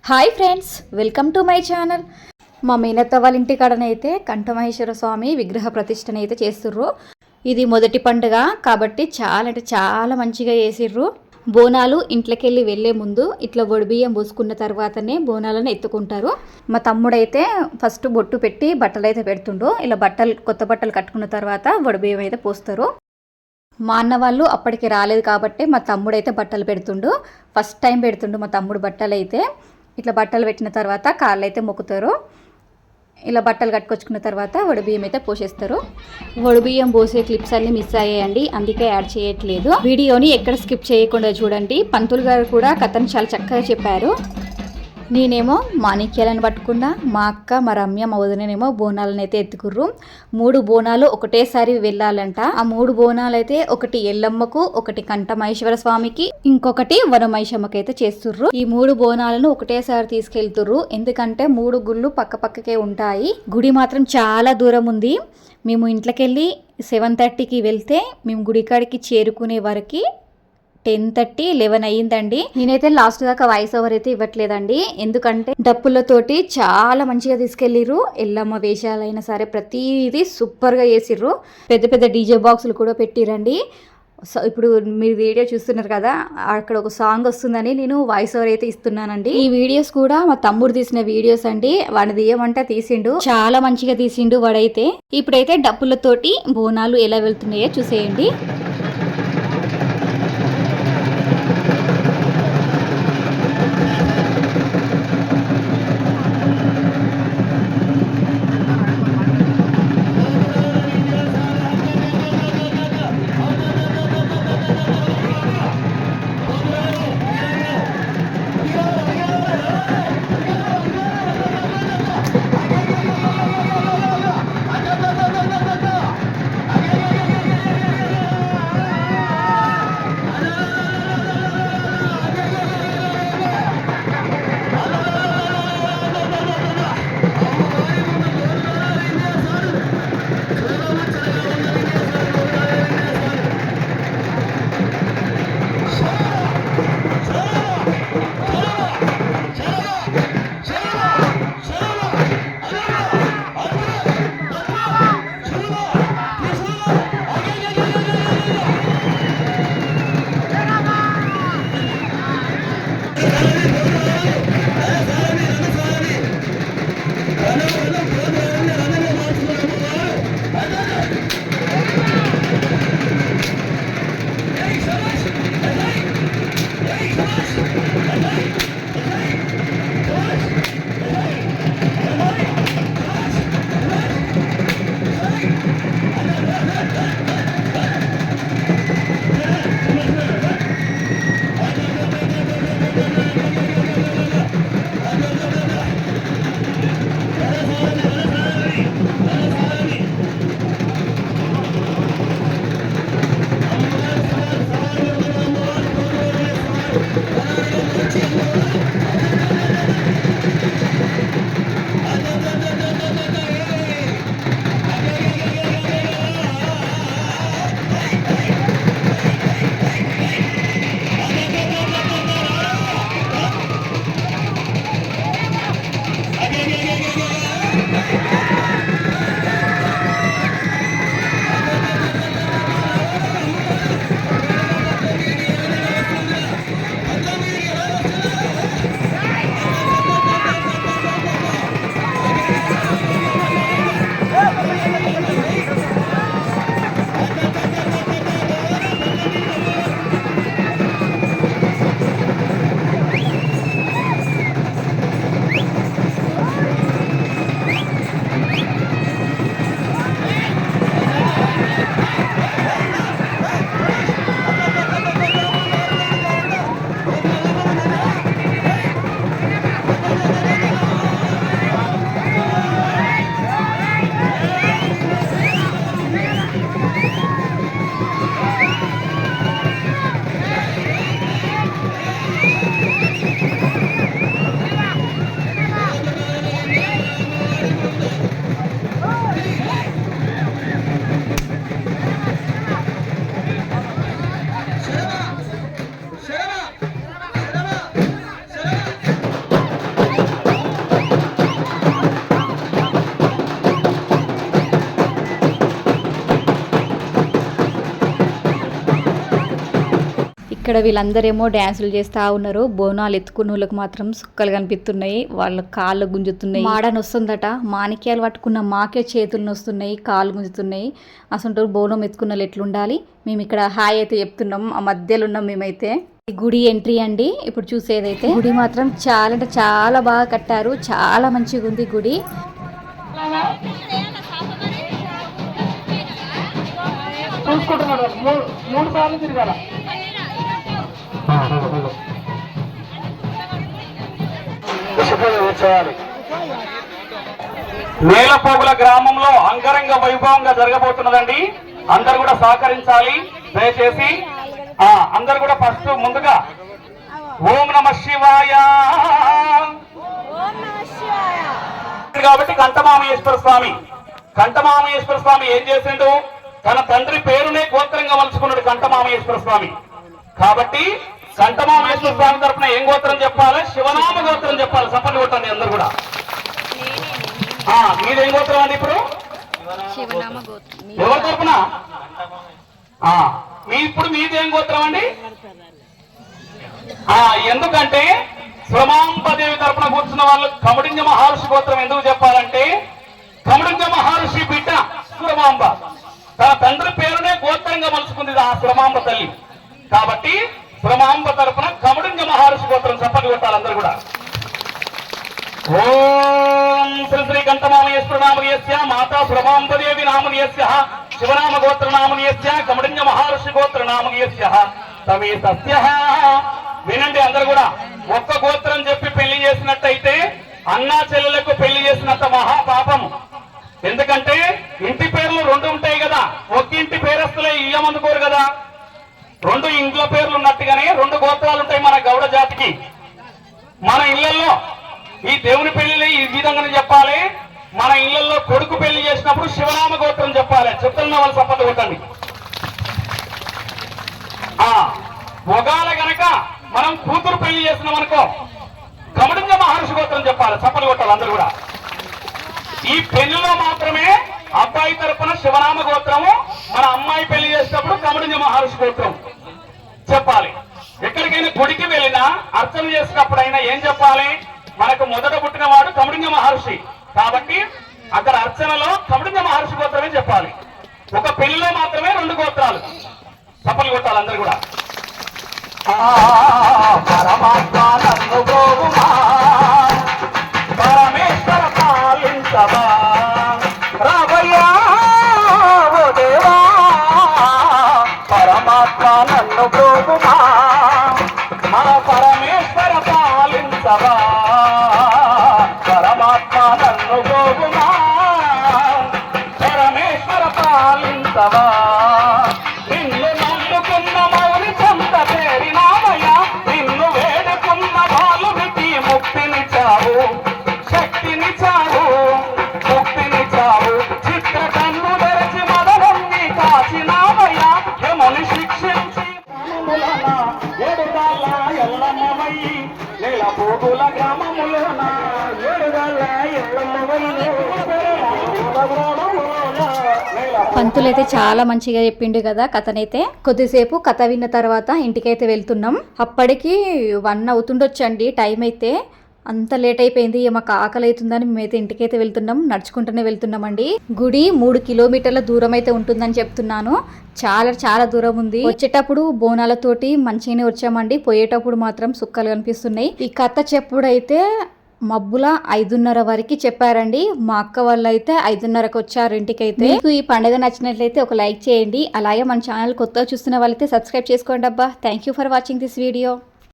Hi friends, welcome to my channel. మా మేనత్త వాళ్ళ ఇంటికాడనైతే కంఠమహేశ్వర స్వామి విగ్రహ ప్రతిష్టన అయితే చేస్తుర్రు. ఇది మొదటి పండుగ కాబట్టి చాలా అంటే చాలా మంచిగా చేసిర్రు. బోనాలు ఇంట్లోకెళ్ళి వెళ్ళే ముందు ఇట్లా వడిబియ్యం పోసుకున్న తర్వాతనే బోనాలను ఎత్తుకుంటారు. మా తమ్ముడైతే ఫస్ట్ బొట్టు పెట్టి బట్టలు అయితే పెడుతుండో, ఇలా కొత్త బట్టలు కట్టుకున్న తర్వాత వడిబియ్యం అయితే పోస్తారు. మా అన్న వాళ్ళు అప్పటికి రాలేదు కాబట్టి మా తమ్ముడైతే బట్టలు పెడుతుండు. ఫస్ట్ టైం పెడుతుండు మా తమ్ముడు బట్టలు అయితే. ఇట్లా బట్టలు పెట్టిన తర్వాత కాళ్ళు అయితే మొక్కుతారు. ఇలా బట్టలు కట్టుకొచ్చుకున్న తర్వాత వడిబియ్యం అయితే పోసేస్తారు. వడిబియ్యం పోసే క్లిప్స్ అన్ని మిస్ అయ్యాయండి, అందుకే యాడ్ చేయట్లేదు. వీడియోని ఎక్కడ స్కిప్ చేయకుండా చూడండి. పంతులు గారు కూడా కథను చాలా చక్కగా చెప్పారు. నేనేమో మాణిక్యాలను పట్టుకున్నా, మా అక్క మా రమ్య మా వదినేమో బోనాలను అయితే ఎత్తుకుర్రు. 3 బోనాలు ఒకటేసారి వెళ్ళాలంట. ఆ 3 బోనాలు అయితే ఒకటి ఎల్లమ్మకు, ఒకటి కంఠమహేశ్వర స్వామికి, ఇంకొకటి వనమైషమ్మకి అయితే చేస్తుర్రు. ఈ 3 బోనాలను ఒకటేసారి తీసుకెళ్తుర్రు. ఎందుకంటే 3 గుళ్ళు పక్క పక్కకే ఉంటాయి. గుడి మాత్రం చాలా దూరం ఉంది. మేము ఇంట్లోకెళ్ళి 7:30కి వెళ్తే మేము గుడికాడికి చేరుకునే వరకు 10:30, 11 అయ్యిందండి. నేనైతే లాస్ట్ దాకా వాయిస్ ఓవర్ అయితే ఇవ్వట్లేదండి, ఎందుకంటే డప్పులతోటి చాలా మంచిగా తీసుకెళ్ళిర్రు. ఎల్లమ్మ వేషాలైనా సరే ప్రతిదీ సూపర్గా చేసిర్రు. పెద్ద పెద్ద డీజే బాక్సులు కూడా పెట్టిరండి. సో ఇప్పుడు మీరు వీడియో చూస్తున్నారు కదా, అక్కడ ఒక సాంగ్ వస్తుందని నేను వాయిస్ ఓవర్ అయితే ఇస్తున్నానండి. ఈ వీడియోస్ కూడా మా తమ్ముడు తీసిన వీడియోస్ అండి. వాడిని తీయమంటే తీసిండు, చాలా మంచిగా తీసిండు వాడైతే. ఇప్పుడైతే డప్పులతోటి బోనాలు ఎలా వెళ్తున్నాయో చూసేయండి. ఇక్కడ వీళ్ళందరేమో డ్యాన్సులు చేస్తూ ఉన్నారు. బోనాలు ఎత్తుకున్న వాళ్ళకి మాత్రం సుక్కలు కనిపిస్తున్నాయి, వాళ్ళ కాళ్ళు గుంజుతున్నాయి. మాడని వస్తుందట, మాణిక్యాలు పట్టుకున్న మాకే చేతులు నొస్తున్నాయి, కాళ్ళు గుంజుతున్నాయి. అసలు బోనం ఎత్తుకున్న వాళ్ళు ఎట్లుండాలి. మేము ఇక్కడ హాయ్ అయితే చెప్తున్నాం, ఆ మధ్యలో ఉన్నాం మేమైతే. ఈ గుడి ఎంట్రీ అండి ఇప్పుడు చూసేదైతే. గుడి మాత్రం చాలా అంటే చాలా బాగా కట్టారు, చాలా మంచిగా ఉంది గుడి. నేలపోగుల గ్రామంలో అంగరంగ వైభవంగా జరగబోతున్నదండి. అందరు కూడా సహకరించాలి దయచేసి. అందరు కూడా ఫస్ట్ ముందుగా ఓం నమ శివాయ కాబట్టి కంఠమామేశ్వర స్వామి ఏం చేసిండు, తన తండ్రి పేరునే గోత్రంగా మలుచుకున్నాడు కంఠమామేశ్వర స్వామి. కాబట్టి కంఠమామేశ్వర స్వామి తరఫున ఏం గోత్రం చెప్పాలి, శివనామ గోత్రం చెప్పాలి. సపర్లు కొట్టండి అందరు కూడా. మీదేం గోత్రం అండి ఇప్పుడు, ఎవరి తరఫున ఇప్పుడు మీదేం గోత్రం అండి? ఎందుకంటే శ్రమాంబదేవి తరఫున కూర్చున్న వాళ్ళు కమడింజ మహర్షి గోత్రం ఎందుకు చెప్పాలంటే, కమడింజ మహర్షి బిడ్డ శ్రమాంబ తన తండ్రి పేరునే గోత్రంగా మలుచుకుంది ఆ శ్రమాంబ తల్లి. కాబట్టి శ్రమాంబ తరఫున కమడింజ మహర్షి గోత్రం చప్పటి కొట్టాలి అందరు కూడా. ఓం శ్రీ శ్రీ కంఠమామయేశ్వర నామనీయస్య మాతా శ్రమాంబదేవి నామనీయస్య శివనామ గోత్ర నామనీయస్య కమడింజ మహర్షి గోత్ర నామనీయస్య తమే సస్య. వినండి అందరు కూడా. ఒక్క గోత్రం చెప్పి పెళ్లి చేసినట్టయితే అన్నా చెల్లెలకు పెళ్లి చేసినంత మహాపాపము. ఎందుకంటే ఇంటి పేర్లు రెండు ఉంటాయి కదా, ఒక్క ఇంటి పేరస్తులే ఇయ్యమందుకోరు కదా. రెండు ఇంట్లో పేర్లు ఉన్నట్టుగానే రెండు గోత్రాలు ఉంటాయి మన గౌడ జాతికి. మన ఇళ్లలో ఈ దేవుని పెళ్లి ఈ విధంగానే చెప్పాలి. మన ఇళ్లలో కొడుకు పెళ్లి చేసినప్పుడు శివనామ గోత్రం చెప్పాలి. చెప్తున్న వాళ్ళు సపోర్ట్ కొట్టండి. ఒకవేళ గనక మనం కూతురు పెళ్లి చేసినాం అనుకో కమడింజ మహర్షి గోత్రం చెప్పాలి. సపోర్ట్ కొట్టాలి అందరు కూడా. ఈ పెళ్లిలో మాత్రమే అబ్బాయి తరపున శివనామ గోత్రము, మన అమ్మాయి పెళ్లి చేసినప్పుడు కమడింజ మహర్షి గోత్రం చెప్పాలి. ఎక్కడికైనా గుడికి వెళ్ళినా అర్చన చేసినప్పుడైనా ఏం చెప్పాలి, మనకు మొదట పుట్టిన వాడు కమడింజ మహర్షి కాబట్టి అక్కడ అర్చనలో కమడింజ మహర్షి గోత్రమే చెప్పాలి. ఒక పెళ్లిలో మాత్రమే రెండు గోత్రాలు. చప్పలు కొట్టాలి అందరు కూడా. పరమేశ్వర పాలించవా రావయ్యా ఓ దేవా, పరమాత్మ నన్ను బ్రోగుమా, మా పరమేశ్వర పాలించవా, పరమాత్మ నన్ను బ్రోగుమా, పరమేశ్వర పాలించవా. నిన్ను నమ్ముకున్న మౌని సొంత పేరినామయ్యా, నిన్ను వేడుకున్న బాలునికి ముక్తినిచ్చావు, శక్తినిచ్చావు, ముక్తినిచ్చావు. చిత్ర కన్ను తెరచి మదలన్నీ కాచినామయ్యా, యముని శిక్షించి ఏడుగాళ్ళ ఎల్లమ్మవయ్యి నేలపోగుల గ్రామములోన ఏడుగాళ్ళ ఎల్లమ్మవయ్యి. పంతులైతే చాలా మంచిగా చెప్పిండు కదా కథనైతే. కొద్దిసేపు కథ విన్న తర్వాత ఇంటికైతే వెళ్తున్నాం. అప్పటికి 1 అవుతుండొచ్చండి టైం అయితే. అంత లేట్ అయిపోయింది, మాకు ఆకలి అవుతుందని మేమైతే ఇంటికైతే వెళ్తున్నాం. నడుచుకుంటూనే వెళ్తున్నామండి. గుడి 3 కిలోమీటర్ల దూరం అయితే ఉంటుందని చెప్తున్నాను. చాలా చాలా దూరం ఉంది. వచ్చేటప్పుడు బోనాలతోటి మంచిగానే వచ్చామండి, పోయేటప్పుడు మాత్రం సుక్కలు కనిపిస్తున్నాయి. ఈ కథ చెప్పుడైతే మబ్బుల 5:30 వరకు చెప్పారండి. మా అక్క వాళ్ళు అయితే 5:30కి వచ్చారు ఇంటికైతే. మీకు ఈ పండుగ నచ్చినట్లయితే ఒక లైక్ చేయండి. అలాగే మన ఛానల్ కొత్తగా చూస్తున్న వాళ్ళైతే సబ్స్క్రైబ్ చేసుకోండి అబ్బా. Thank you for watching this video.